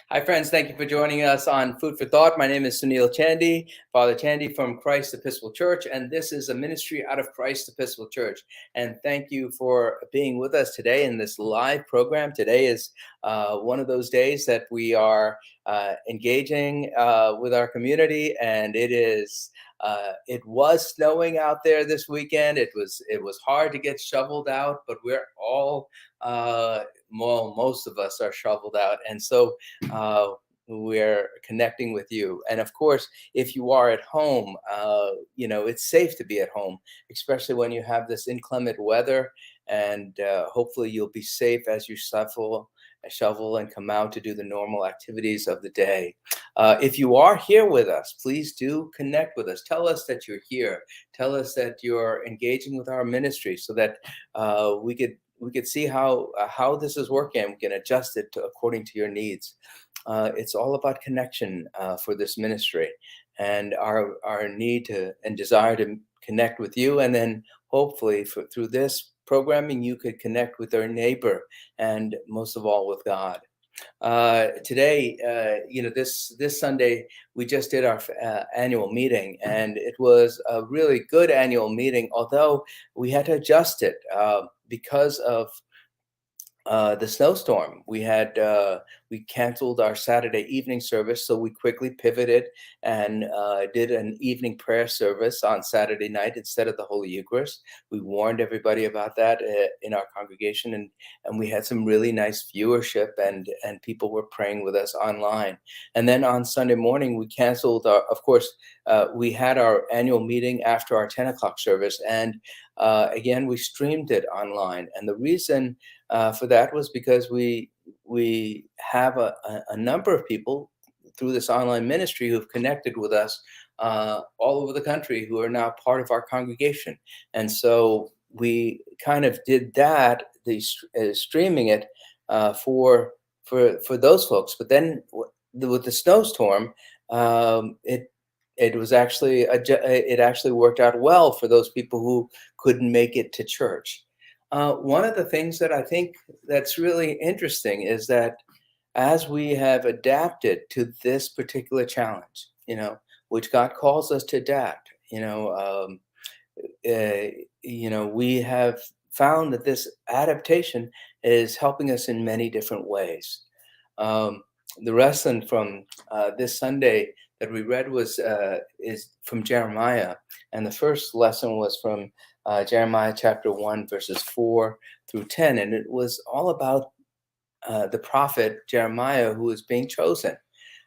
Hi, friends. Thank you for joining us on Food for Thought. My name is Sunil Chandy, Father Chandy from Christ Episcopal Church, and this is a ministry out of Christ Episcopal Church. And thank you for being with us today in this live program. Today is one of those days that we are engaging with our community, and it was snowing out there this weekend. It was hard to get shoveled out, but we're all most of us are shoveled out, and so we're connecting with you. And of course, if you are at home, it's safe to be at home, especially when you have this inclement weather. And hopefully, you'll be safe as you shovel and come out to do the normal activities of the day. If you are here with us, please do connect with us. Tell us that you're here. Tell us that you're engaging with our ministry, so that we could see how this is working. We can adjust it according to your needs. It's all about connection for this ministry, and our need to and desire to connect with you, and then hopefully through this programming you could connect with our neighbor, and most of all with God. Today, this Sunday, we just did our annual meeting, and it was a really good annual meeting, although we had to adjust it because of the snowstorm. We canceled our Saturday evening service, so we quickly pivoted and did an evening prayer service on Saturday night instead of the Holy Eucharist. We warned everybody about that in our congregation, and we had some really nice viewership, and people were praying with us online. And then on Sunday morning, we canceled of course, we had our annual meeting after our 10 o'clock service, and again, we streamed it online. And the reason for that was because we have a number of people through this online ministry who've connected with us all over the country, who are now part of our congregation. And so we kind of did that, streaming it for those folks. But then with the snowstorm, it actually worked out well for those people who couldn't make it to church. One of the things that I think that's really interesting is that as we have adapted to this particular challenge, which God calls us to adapt, we have found that this adaptation is helping us in many different ways. The lesson from this Sunday that we read is from Jeremiah, and the first lesson was from Jeremiah chapter 1, verses 4 through 10, and it was all about the prophet Jeremiah, who was being chosen,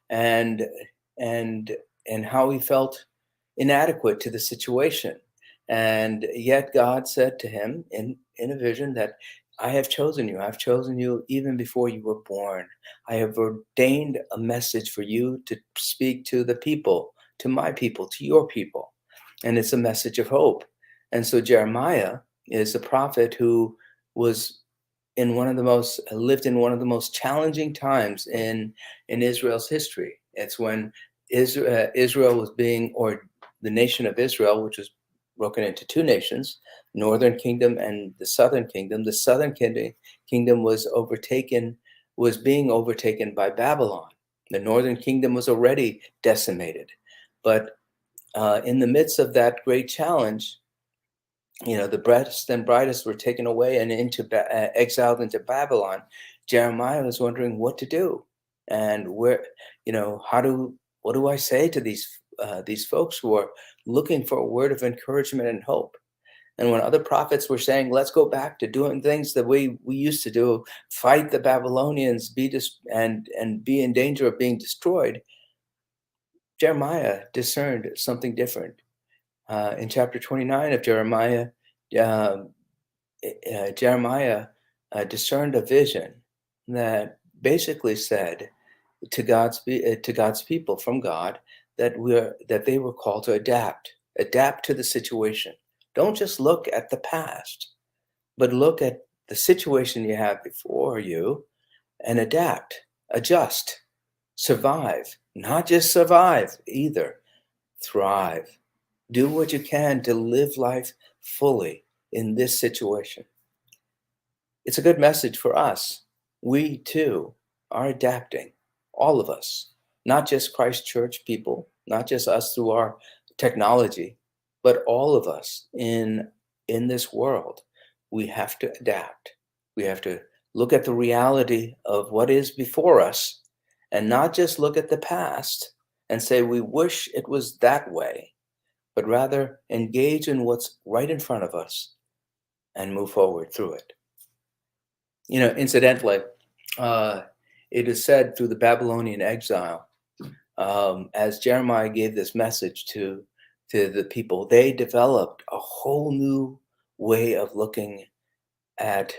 and how he felt inadequate to the situation, and yet God said to him in a vision that I have chosen you. I've chosen you even before you were born. I have ordained a message for you to speak to the people, to my people, to your people. And it's a message of hope. And so Jeremiah is a prophet who was lived in one of the most challenging times in Israel's history. It's when Israel was or the nation of Israel, which was broken into two nations, Northern Kingdom and the Southern Kingdom. The Southern Kingdom was being overtaken by Babylon. The Northern Kingdom was already decimated. But in the midst of that great challenge, the best and brightest were taken away and exiled into Babylon. Jeremiah was wondering what to do, and what do I say to these folks who are looking for a word of encouragement and hope? And when other prophets were saying, let's go back to doing things the way we used to do, fight the Babylonians, and be in danger of being destroyed, Jeremiah discerned something different. In chapter 29 of Jeremiah, Jeremiah discerned a vision that basically said to God's people from God that they were called to adapt to the situation. Don't just look at the past, but look at the situation you have before you and adapt, adjust, survive. Not just survive either, thrive. Do what you can to live life fully in this situation. It's a good message for us. We too are adapting all of us, not just Christ Church people, not just us through our technology, but all of us in this world. We have to adapt. We have to look at the reality of what is before us and not just look at the past and say we wish it was that way, but rather engage in what's right in front of us and move forward through it. Incidentally, uh, it is said through the Babylonian exile, as Jeremiah gave this message to the people, they developed a whole new way of looking at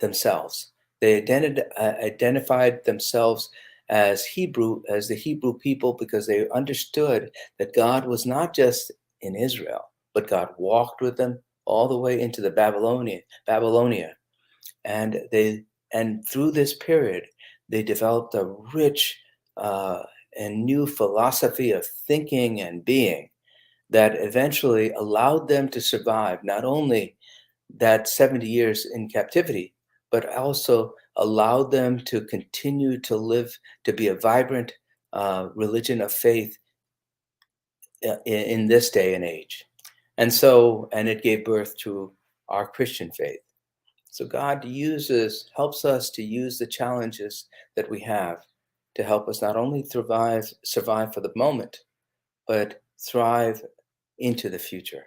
themselves. They identified themselves as the Hebrew people, because they understood that God was not just in Israel, but God walked with them all the way into the Babylonia, and through this period, they developed a rich and new philosophy of thinking and being that eventually allowed them to survive not only that 70 years in captivity, but also allowed them to continue to live, to be a vibrant religion of faith in this day and age. And it gave birth to our Christian faith. So God helps us to use the challenges that we have to help us not only survive for the moment, but thrive into the future.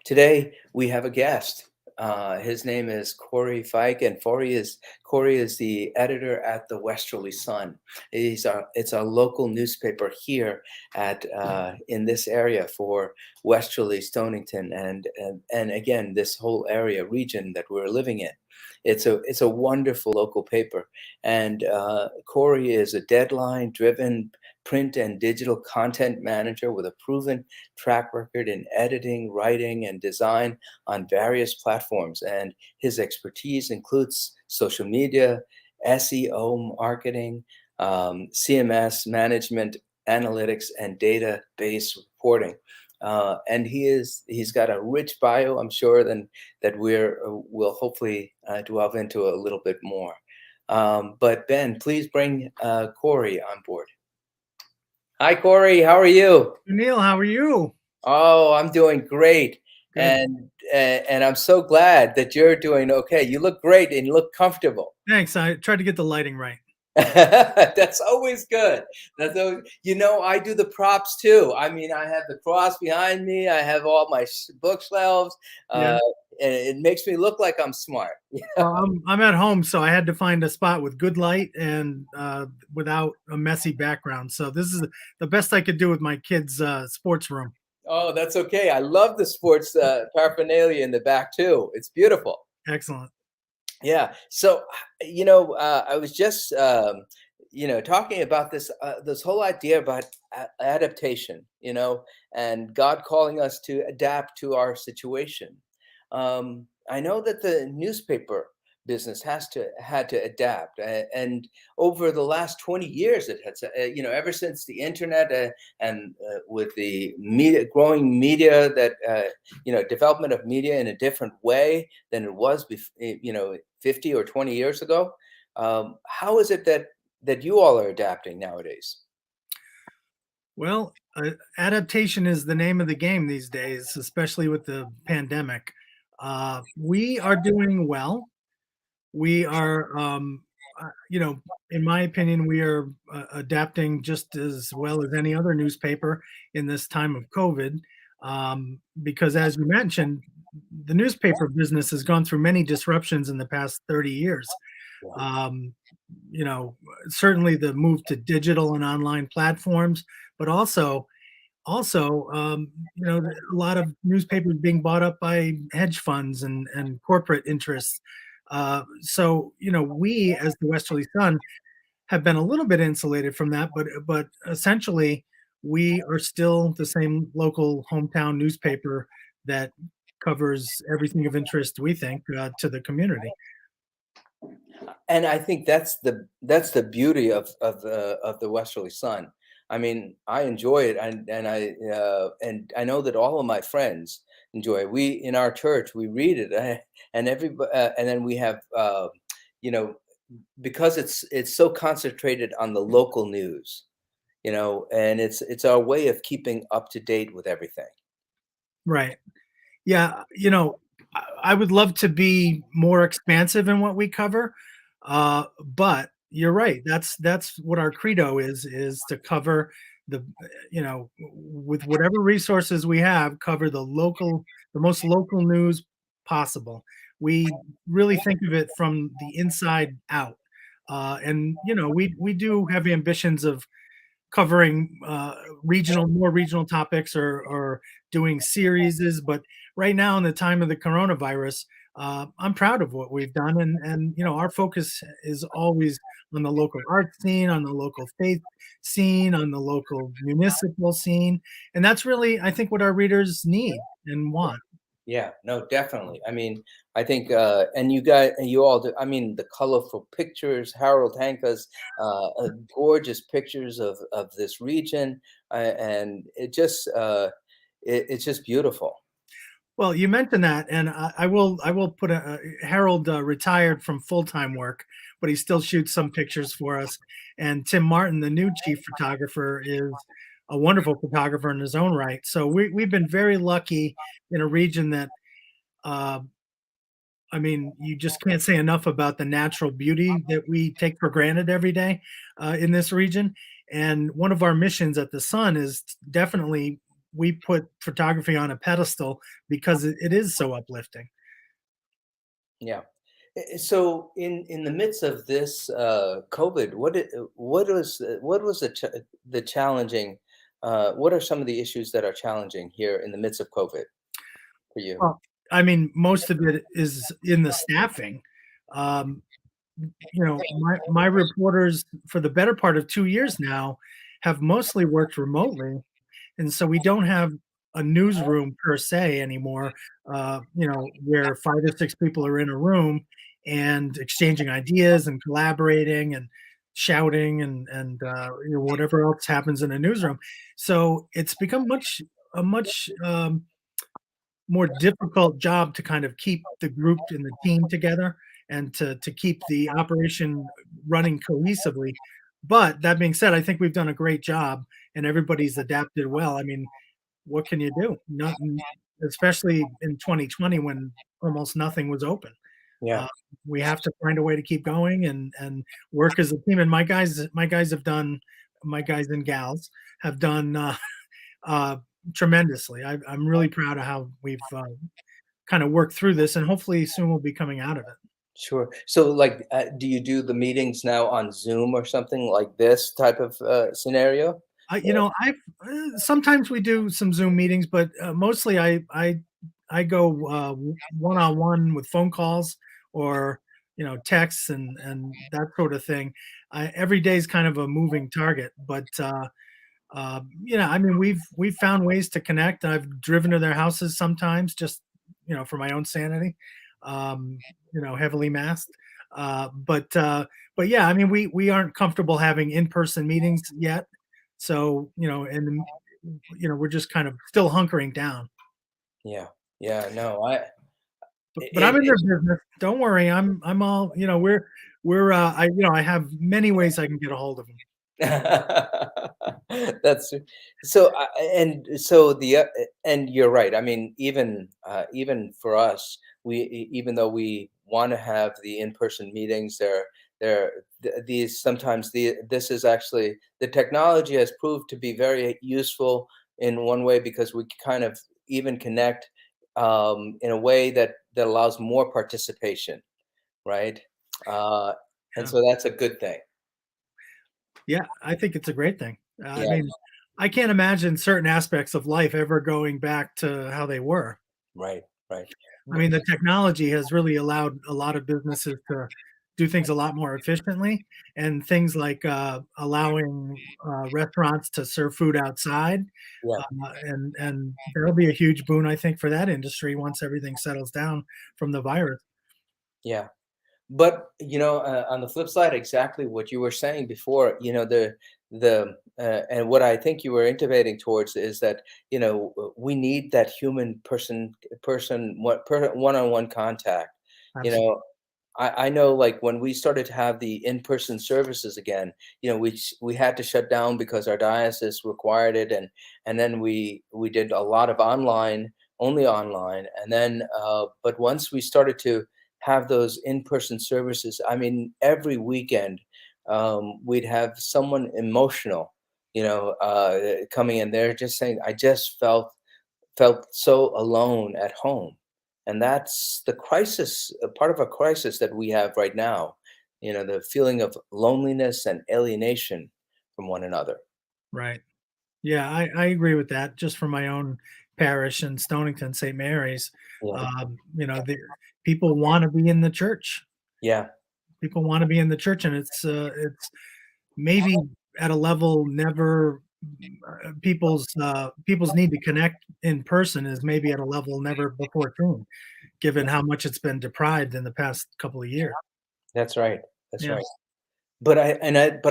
Today we have a guest. His name is Corey Fyke, and Corey is the editor at the Westerly Sun. It's a local newspaper here in this area for Westerly, Stonington, and again this whole region that we're living in. It's a wonderful local paper, and Corey is a deadline-driven print and digital content manager with a proven track record in editing, writing, and design on various platforms. And his expertise includes social media, SEO marketing, CMS management, analytics, and database reporting. And he's got a rich bio, I'm sure, that we'll hopefully delve into a little bit more. But Ben, please bring Corey on board. Hi, Corey. How are you? Sunil, how are you? Oh, I'm doing great. Good. And I'm so glad that you're doing okay. You look great and you look comfortable. Thanks. I tried to get the lighting right. That's always good. I do the props too. I mean, I have the cross behind me. I have all my bookshelves. Yeah. And it makes me look like I'm smart. Well, I'm at home, so I had to find a spot with good light and without a messy background. So this is the best I could do with my kids' sports room. Oh, that's okay. I love the sports paraphernalia in the back too. It's beautiful. Excellent. Yeah. So, I was just, talking about this whole idea about adaptation, and God calling us to adapt to our situation. I know that the newspaper business had to adapt, and over the last 20 years, it has, ever since the internet and with the growing media, development of media in a different way than it was, 50 or 20 years ago. How is it that you all are adapting nowadays? Well, adaptation is the name of the game these days, especially with the pandemic. We are doing well. We are, in my opinion, we are adapting just as well as any other newspaper in this time of COVID. Because as you mentioned, the newspaper business has gone through many disruptions in the past 30 years. Um, you know, Certainly the move to digital and online platforms, but also, a lot of newspapers being bought up by hedge funds and corporate interests. We as the Westerly Sun have been a little bit insulated from that, but essentially we are still the same local hometown newspaper that covers everything of interest, we think, to the community. And I think that's the beauty of the Westerly Sun. I mean, I enjoy it, and I know that all of my friends enjoy it. We in our church we read it, and then we have you know because it's so concentrated on the local news, and it's our way of keeping up to date with everything. Right. Yeah, I would love to be more expansive in what we cover, but you're right. That's what our credo is to cover the, with whatever resources we have, cover the most local news possible. We really think of it from the inside out, and we do have ambitions of covering more regional topics or doing series. But right now, in the time of the coronavirus, I'm proud of what we've done, and our focus is always on the local art scene, on the local faith scene, on the local municipal scene, and that's really, I think, what our readers need and want. Yeah, no, definitely. I mean, I think, and you all do. I mean, the colorful pictures, Harold Hanka's gorgeous pictures of this region, and it's just beautiful. Well, you mentioned that, and I will put Harold retired from full time work, but he still shoots some pictures for us. And Tim Martin, the new chief photographer, is a wonderful photographer in his own right. So we've been very lucky in a region that, uh, I mean, you just can't say enough about the natural beauty that we take for granted every day in this region. And one of our missions at the Sun is definitely, we put photography on a pedestal because it is so uplifting. Yeah. So in the midst of this COVID, what was the challenging? What are some of the issues that are challenging here in the midst of COVID for you? Well, I mean, most of it is in the staffing. Um, my reporters for the better part of 2 years now have mostly worked remotely, and so we don't have a newsroom per se anymore, where 5 or 6 people are in a room and exchanging ideas and collaborating and shouting and whatever else happens in a newsroom. So it's become a much, more difficult job to kind of keep the group and the team together and to keep the operation running cohesively. But that being said, I think we've done a great job and everybody's adapted well. I mean, what can you do? Nothing, especially in 2020 when almost nothing was open. Yeah, Uh, we have to find a way to keep going and work as a team. And my guys and gals have done uh, tremendously. I'm really proud of how we've kind of worked through this, and hopefully soon we'll be coming out of it. sure. So, like, do you do the meetings now on Zoom or something like this type of scenario? I've sometimes we do some Zoom meetings, but mostly I go one on one with phone calls or texts and that sort of thing. Every day is kind of a moving target, but I mean, we've found ways to connect. I've driven to their houses sometimes, just for my own sanity, heavily masked. But yeah, I mean, we aren't comfortable having in person meetings yet, so and we're just kind of still hunkering down. Yeah, yeah. No, I But I'm it, in their business. Don't worry, I'm all we're I have many ways I can get a hold of them. That's so, and so and you're right. I mean, even for us, even though we want to have the in-person meetings, these sometimes this is actually the technology has proved to be very useful in one way because we kind of even connect in a way that allows more participation, right? Uh, and Yeah. so that's a good thing. Yeah, I think it's a great thing. I Yeah, mean, I can't imagine certain aspects of life ever going back to how they were. right, right. I mean, the technology has really allowed a lot of businesses to do things a lot more efficiently, and things like allowing restaurants to serve food outside, Yeah, and there'll be a huge boon, I think, for that industry once everything settles down from the virus. yeah. But on the flip side, exactly what you were saying before, and what I think you were intimating towards is that we need that human one-on-one contact. You Absolutely. know, I know, like, when we started to have the in-person services again, we had to shut down because our diocese required it, and then we did a lot of online, only online, and then, but once we started to have those in-person services, I mean, every weekend, we'd have someone emotional, coming in there just saying, "I just felt so alone at home." And that's the crisis, a part of a crisis that we have right now, the feeling of loneliness and alienation from one another. Right. Yeah, I agree with that. Just from my own parish in Stonington, St. Mary's, Yeah. the people want to be in the church. Yeah. People want to be in the church, and it's maybe at a level never people's need to connect in person is maybe at a level never before seen, given how much it's been deprived in the past couple of years. That's right. That's Yeah, right. But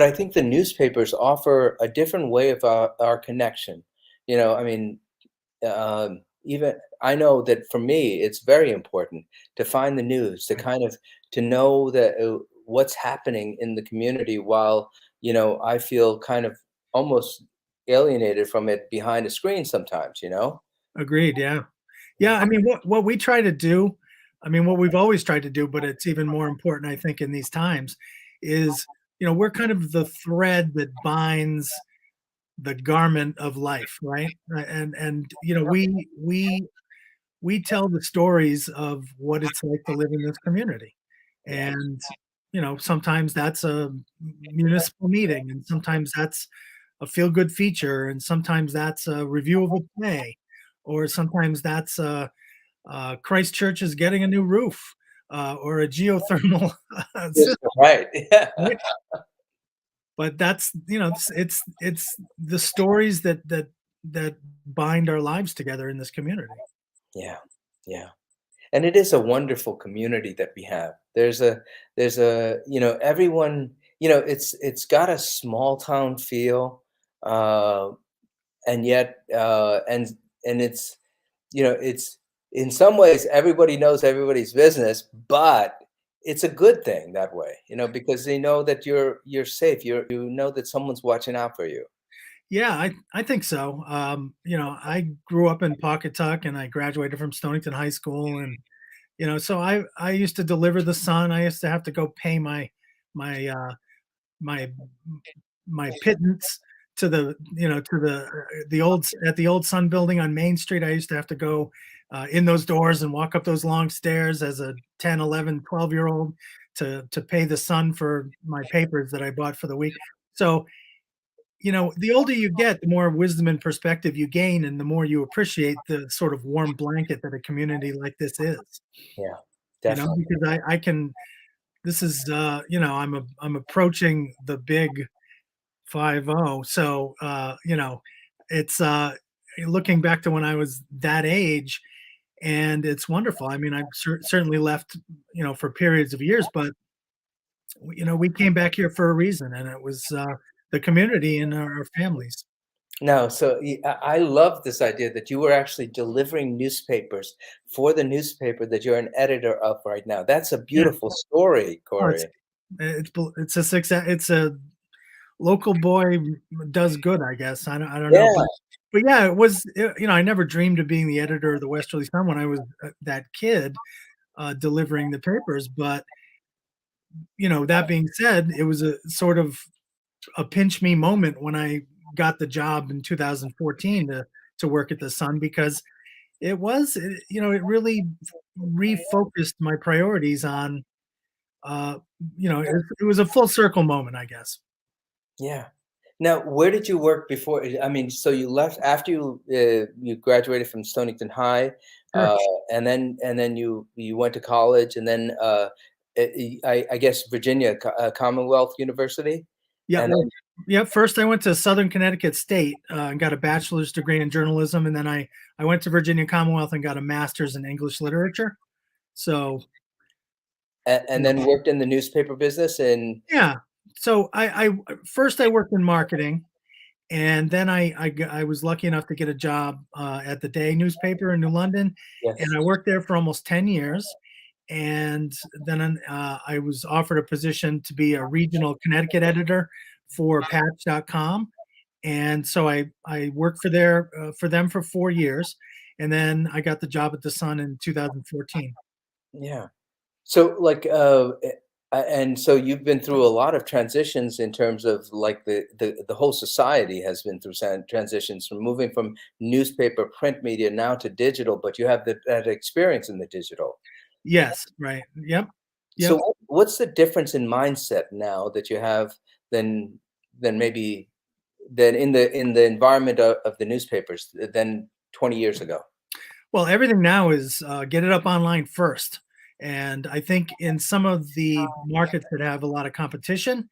I think the newspapers offer a different way of our connection. I mean, even I know that for me, it's very important to find the news, to right. kind of to know that what's happening in the community, while I feel kind of almost alienated from it behind a screen sometimes. Agreed. Yeah. Yeah, Yeah, I mean, what we try to do, I mean, what we've always tried to do, but it's even more important, I think, in these times, is we're kind of the thread that binds the garment of life, right? And we tell the stories of what it's like to live in this community, yeah, and sometimes that's a municipal meeting, and sometimes that's a feel good feature, and sometimes that's a review of a play, or sometimes that's Christchurch is getting a new roof, or a geothermal yes, system, right. Yeah, right? But that's it's the stories that bind our lives together in this community. yeah, yeah. And it is a wonderful community that we have. There's a everyone, it's got a small town feel, uh, and yet, and it's in some ways everybody knows everybody's business, but it's a good thing that way, because they know that you're safe. You know that someone's watching out for you. Yeah, I think so. I grew up in Pawcatuck, and I graduated from Stonington High School, and so I used to deliver the sun. I used to have to go pay my my my pittance to the old at the old Sun Building on Main Street. I used to have to go in those doors and walk up those long stairs as a 10, 11, 12-year old to pay the Sun for my papers that I bought for the week. So the older you get, the more wisdom and perspective you gain, and the more you appreciate the sort of warm blanket that a community like this is. Yeah, definitely. Because I can. This is I'm approaching the big 50. So it's looking back to when I was that age, and it's wonderful. I mean, I've certainly left for periods of years, but we came back here for a reason, and it was the community and our families. No, so I love this idea that you were actually delivering newspapers for the newspaper that you're an editor of right now. That's a Yeah. beautiful story, Oh, Corey. it's a success. It's a local boy does good, I guess. I don't know, Yeah, but yeah, it was. I never dreamed of being the editor of the Westerly Sun when I was that kid delivering the papers. But that being said, it was a sort of a pinch me moment when I got the job in 2014 to work at the Sun, because it really refocused my priorities on uh, it was a full circle moment, I guess. yeah. Now, where did you work before? I mean, so you left after you graduated from Stonington High, Sure. uh, and then you went to college, and then I guess Virginia Commonwealth University, Yeah, and well, yeah. First, I went to Southern Connecticut State and got a bachelor's degree in journalism, and then I went to Virginia Commonwealth and got a master's in English literature. So, and then worked in the newspaper business, and yeah. So I first I worked in marketing, and then I was lucky enough to get a job at the Day newspaper in New London, and yes. I worked there for almost 10 years. and then I was offered a position to be a regional Connecticut editor for Patch.com, and so I worked for them for 4 years, and then I got the job at the Sun in 2014. Yeah. So, like, and so you've been through a lot of transitions in terms of like the whole society has been through transitions from moving from newspaper print media now to digital, but you have that experience in the digital. Yes, right. Yep, So, yep. what's the difference in mindset now that you have than maybe than in the environment of the newspapers than 20 years ago? Well, everything now is get it up online first. And I think in some of the markets that have a lot of competition,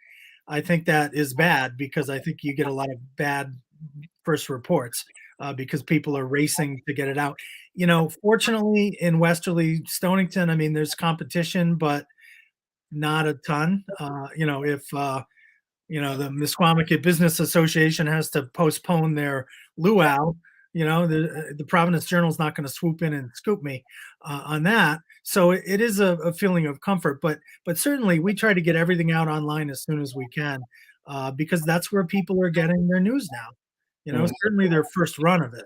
I think that is bad because I think you get a lot of bad first reports because people are racing to get it out. Fortunately, in Westerly, Stonington, I mean, there's competition, but not a ton. If the Misquamicut Business Association has to postpone their luau. The Providence Journal is not going to swoop in and scoop me on that. So it is a feeling of comfort, but certainly we try to get everything out online as soon as we can because that's where people are getting their news now. Certainly their first run of it.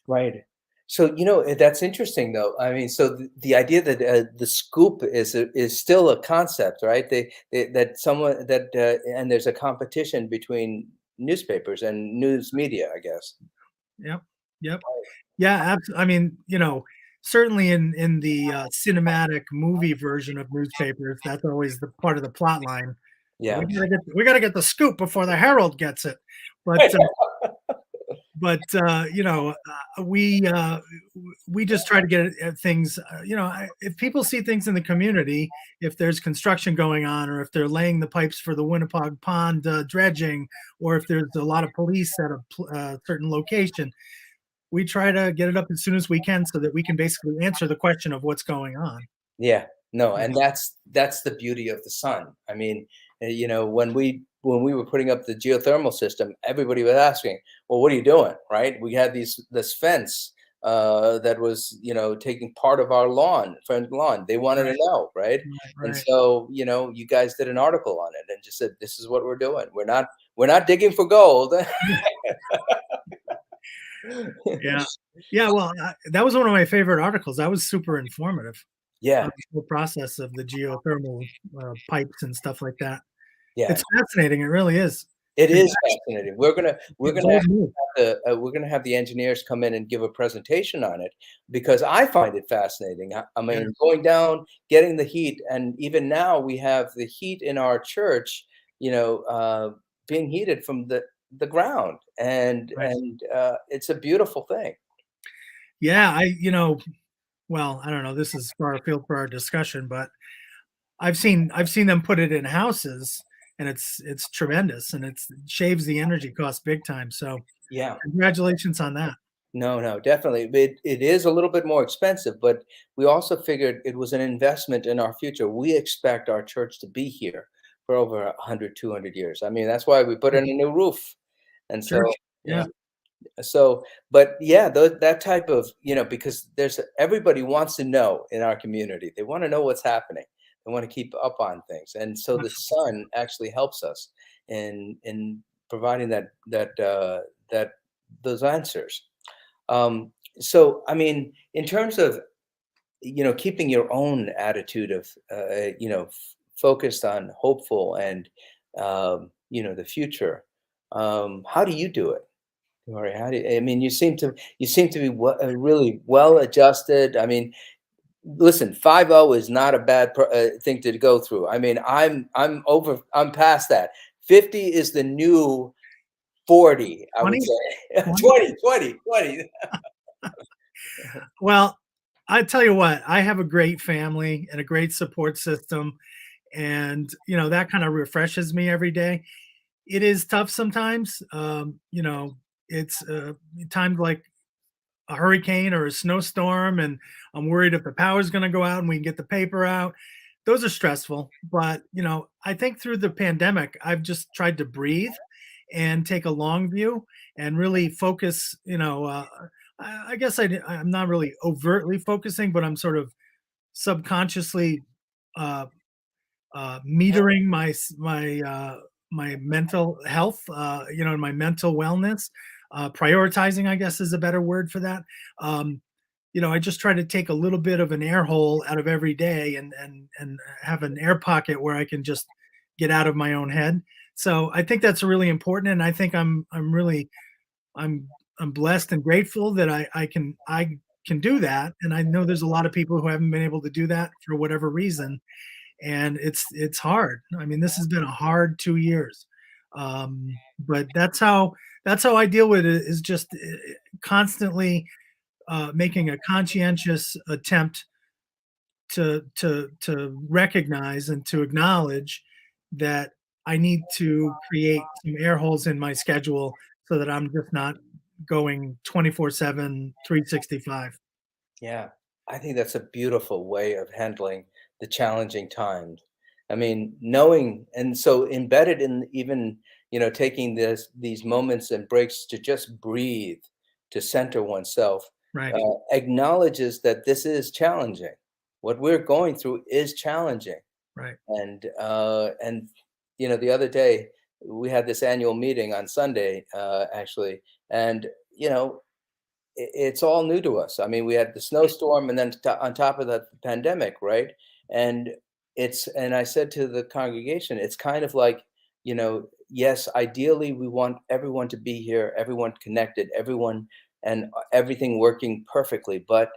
Right. So, that's interesting though. I mean, so the idea that the scoop is still a concept, right? That someone that and there's a competition between newspapers and news media, I guess. Yep. Yep. Yeah, I mean, certainly in the cinematic movie version of newspapers, that's always the part of the plot line. Yeah. We gotta get the scoop before the Herald gets it. But we just try to get at things. If people see things in the community, if there's construction going on, or if they're laying the pipes for the Winnapogue Pond dredging, or if there's a lot of police at a certain location, we try to get it up as soon as we can so that we can basically answer the question of what's going on. Yeah, no, Yeah. and that's the beauty of the sun. I mean, when we were putting up the geothermal system, everybody was asking, "Well, what are you doing?" Right? We had this fence that was taking part of our front lawn. They wanted Right, to know, right? right, And right. so you guys did an article on it and just said, "This is what we're doing. We're not digging for gold." Yeah. Yeah, well, that was one of my favorite articles. That was super informative Yeah, on the whole process of the geothermal pipes and stuff like that. yeah. It's fascinating. It really is. It is Congrats. fascinating. We're gonna Bold move. we're gonna have the engineers come in and give a presentation on it because I find it fascinating. I Yeah, mean, going down, getting the heat, and even now we have the heat in our church, being heated from the ground, right. it's a beautiful thing. Yeah, well, I don't know, this is far afield for our discussion, but I've seen them put it in houses, and it's tremendous, and it shaves the energy cost big time, so Yeah. congratulations on that. No, no, definitely. It is a little bit more expensive, but we also figured it was an investment in our future. We expect our church to be here for over 100, 200 years. I mean, that's why we put in a new roof. And so, Church, yeah. yeah, So, but yeah, that type of, because everybody wants to know in our community. They want to know what's happening. They want to keep up on things. And so the sun actually helps us in providing that those answers. So, I mean, in terms of, keeping your own attitude of, focused on hopeful and, the future, how do you do it? Corey, I mean, you seem to be really well adjusted. I mean, listen, 50 is not a bad thing to go through. I mean, I'm past that. 50 is the new 40, I would 20, say. 20. 20, 20, 20. Well, I tell you what, I have a great family and a great support system, and, that kinda refreshes me every day. It is tough sometimes, it's, times like a hurricane or a snowstorm, and I'm worried if the power's gonna go out and we can get the paper out. Those are stressful, but, I think through the pandemic, I've just tried to breathe and take a long view and really focus, I guess I'm not really overtly focusing, but I'm sort of subconsciously uh, metering my mental health, and my mental wellness, prioritizing, I guess, is a better word for that. Um, I just try to take a little bit of an air hole out of every day, and have an air pocket where I can just get out of my own head. So I think that's really important, and I think I'm I'm blessed and grateful that I can do that. And I know there's a lot of people who haven't been able to do that for whatever reason, and it's hard. I mean, this has been a hard 2 years, but that's how I deal with it, is just constantly making a conscientious attempt to recognize and to acknowledge that I need to create some air holes in my schedule so that I'm just not going 24/7, 365. Yeah, I think that's a beautiful way of handling the challenging times. I mean, knowing and so embedded in even, taking these moments and breaks to just breathe, to center oneself, Right, acknowledges that this is challenging. What we're going through is challenging. right. And the other day we had this annual meeting on Sunday, actually, and you know it's all new to us. I mean, we had the snowstorm, and then on top of that, the pandemic, right? And and I said to the congregation, it's kind of like, yes, ideally, we want everyone to be here, everyone connected, everyone and everything working perfectly. But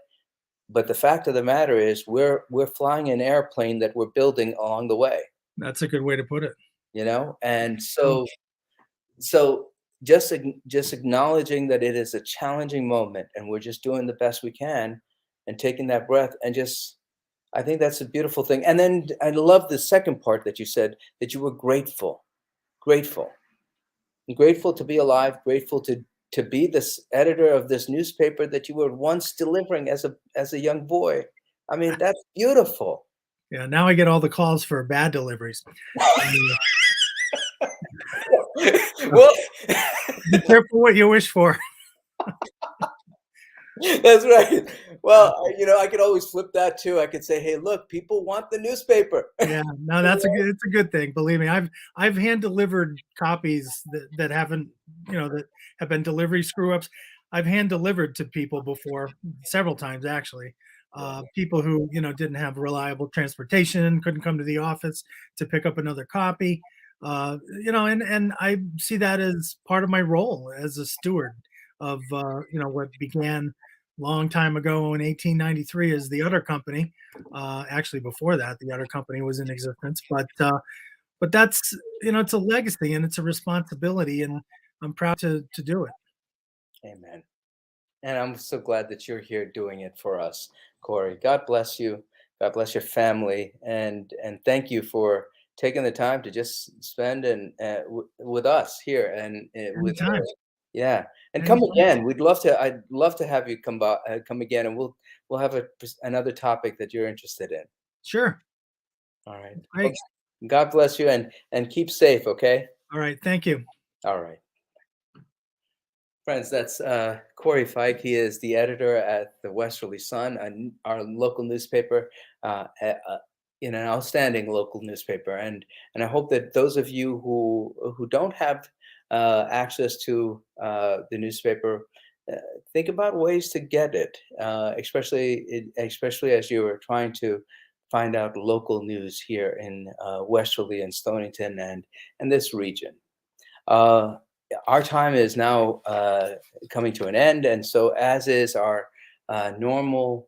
the fact of the matter is, we're flying an airplane that we're building along the way, That's a good way to put it. and Oh, so just acknowledging that it is a challenging moment and we're just doing the best we can and taking that breath and just I think that's a beautiful thing. And then I love the second part that you said, that you were grateful, grateful to be alive, grateful to be this editor of this newspaper that you were once delivering as a young boy. I mean, that's beautiful. yeah, now I get all the calls for bad deliveries. Uh, Well, be careful what you wish for. that's right. Uh, Well, I could always flip that too. I could say, "Hey, look, people want the newspaper." yeah, no, it's a good thing. Believe me, I've hand delivered copies that haven't, that have been delivery screw ups. I've hand delivered to people before, several times actually. Yeah. People who didn't have reliable transportation, couldn't come to the office to pick up another copy. And I see that as part of my role as a steward of what began long time ago in 1893 as the Udder Company. Actually, before that, the Udder Company was in existence. But that's it's a legacy and it's a responsibility, and I'm proud to do it. Amen. And I'm so glad that you're here doing it for us, Corey. God bless you. God bless your family, and thank you for taking the time to just spend with us here and with Anytime, yeah. And come anytime. again. We'd love to. I'd love to have you come again, and we'll have another topic that you're interested in. Sure. All right. Well, Great. God bless you, and keep safe. Okay. All right. Thank you. All right. Friends, that's Corey Fyke. He is the editor at the Westerly Sun, our local newspaper, in an outstanding local newspaper. And I hope that those of you who don't have access to the newspaper, uh, think about ways to get it, especially as you are trying to find out local news here in Westerly and Stonington and this region. Uh, our time is now coming to an end, and so as is our normal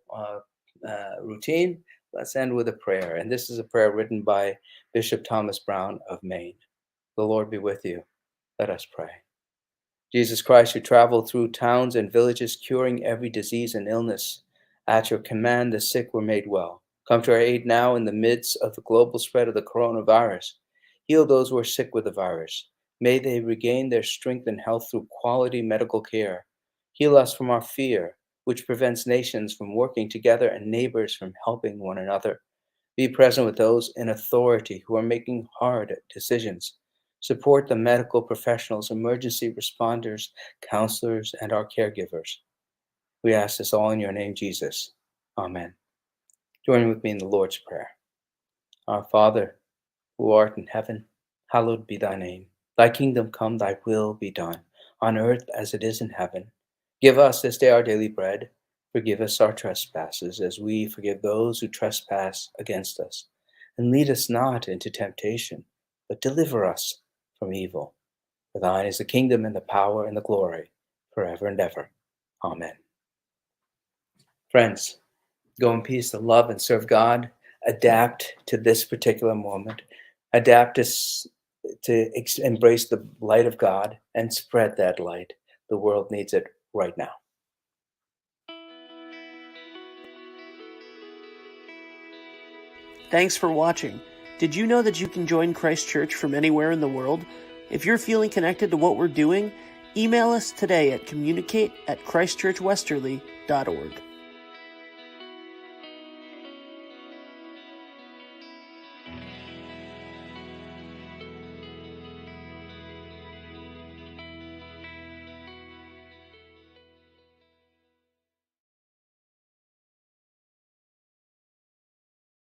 routine, let's end with a prayer. And this is a prayer written by Bishop Thomas Brown of Maine. The Lord be with you. Let us pray. Jesus Christ, who traveled through towns and villages, curing every disease and illness, at your command the sick were made well. Come to our aid now in the midst of the global spread of the coronavirus. Heal those who are sick with the virus. May they regain their strength and health through quality medical care. Heal us from our fear, which prevents nations from working together and neighbors from helping one another. Be present with those in authority who are making hard decisions. Support the medical professionals, emergency responders, counselors, and our caregivers. We ask this all in your name, Jesus. Amen. Join with me in the Lord's Prayer. Our Father, who art in heaven, hallowed be thy name. Thy kingdom come, thy will be done, on earth as it is in heaven. Give us this day our daily bread. Forgive us our trespasses, as we forgive those who trespass against us. And lead us not into temptation, but deliver us from evil. For thine is the kingdom and the power and the glory, forever and ever. Amen. Friends, go in peace to love and serve God. Adapt to this particular moment. Adapt to embrace the light of God and spread that light. The world needs it right now. Thanks for watching. Did you know that you can join Christ Church from anywhere in the world? If you're feeling connected to what we're doing, email us today at communicate@christchurchwesterly.org.